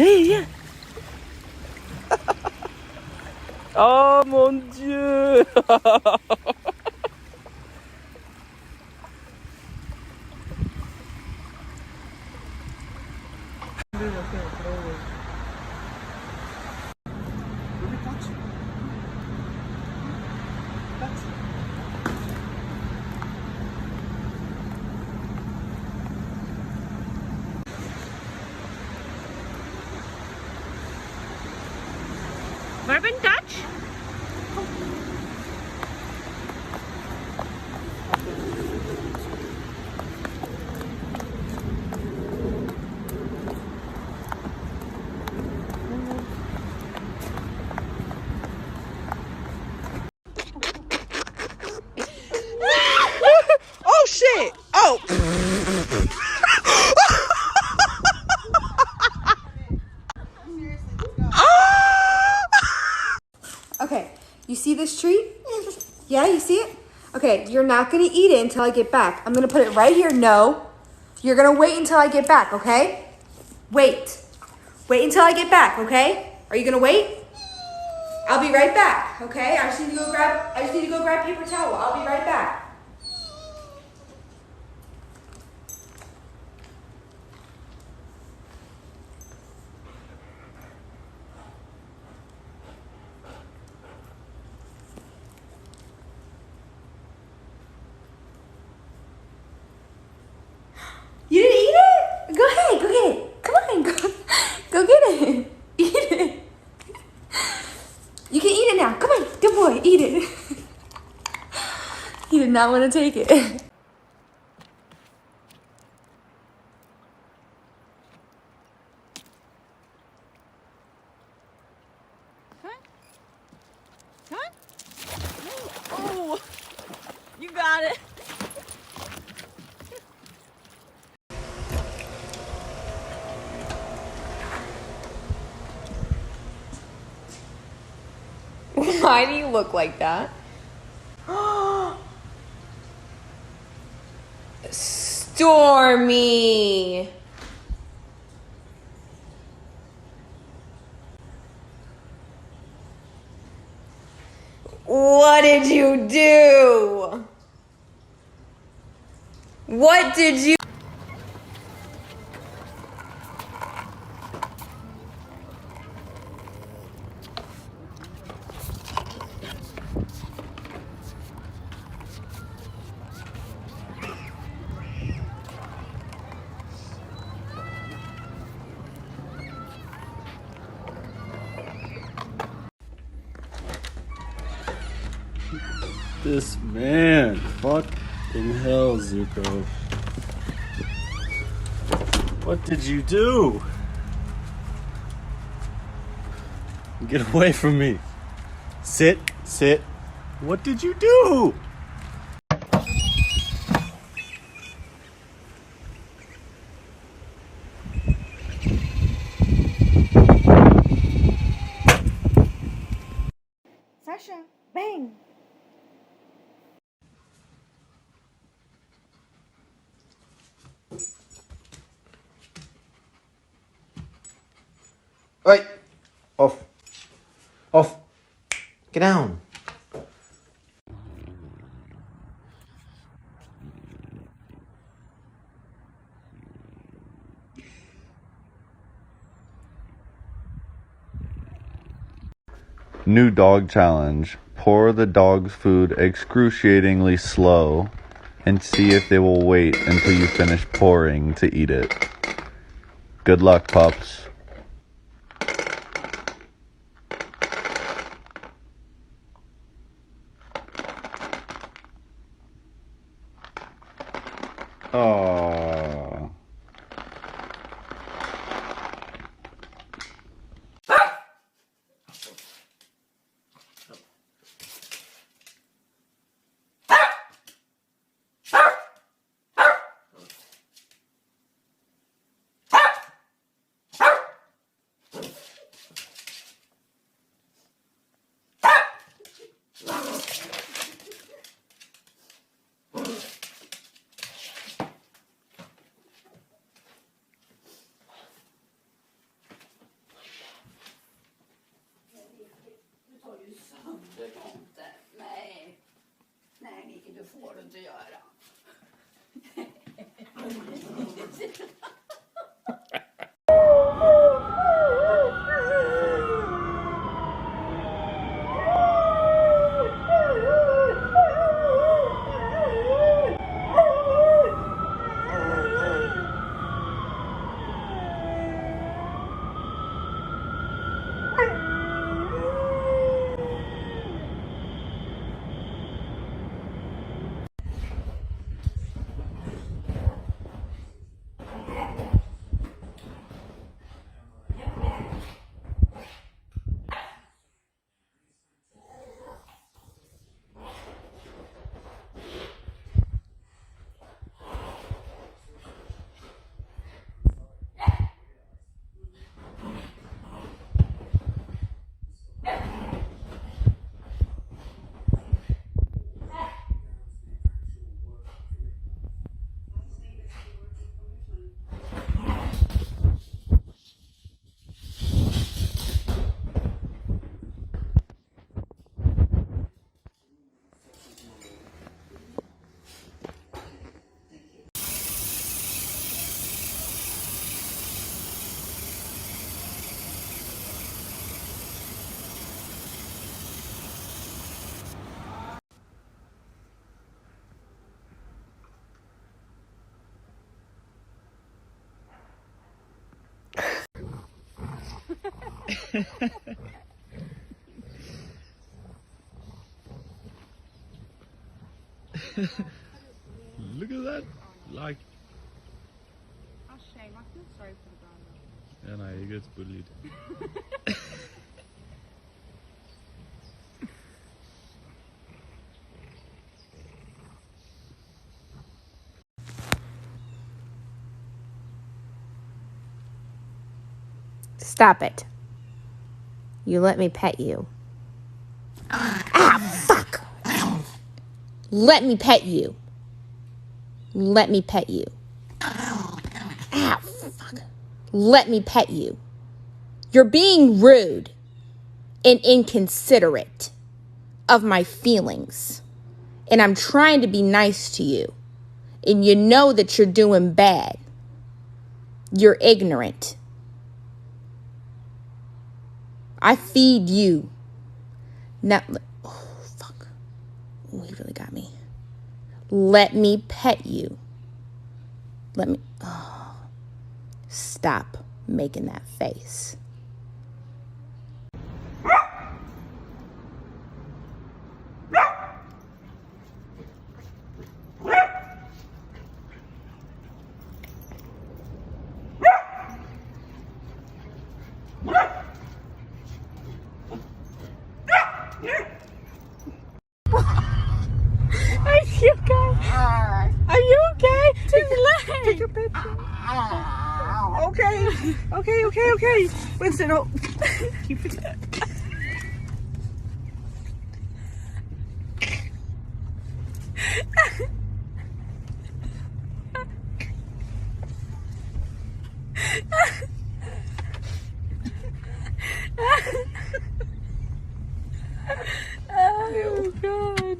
Hey, oh mon Dieu. Marvin, touch? Oh shit! Oh! Okay, you see this tree? Yeah, you see it? Okay, you're not gonna eat it until I get back. I'm gonna put it right here. No, you're gonna wait until I get back, okay? Wait. Wait until I get back, okay? Are you gonna wait? I'll be right back, okay? I just need to go grab paper towel. I'll be right back. You didn't eat it? Go ahead, go get it. Come on, go get it. Eat it. You can eat it now. Come on, good boy, eat it. He did not want to take it. Oh, you got it. Why do you look like that? Stormy. What did you do? What did you... This man, fucking hell, Zuko. What did you do? Get away from me. Sit, sit. What did you do? Sasha, bang. Oi! Off. Off. Get down. New dog challenge. Pour the dog's food excruciatingly slow and see if they will wait until you finish pouring to eat it. Good luck, pups. Aww. inte göra. Look at that. Like. Oh, shame. I feel sorry for the Yeah, dog. no, he gets bullied. Stop it. You let me pet you. Ah, fuck. Let me pet you. Let me pet you. Ah, fuck. Let me pet you. You're being rude and inconsiderate of my feelings. And I'm trying to be nice to you. And you know that you're doing bad. You're ignorant. I feed you. Now, oh, fuck. Oh, he really got me. Let me pet you. Let me, oh. Stop making that face. Are you okay? Are you okay? His leg. Take a picture. Okay. Winston, oh. Keep it. Oh, God.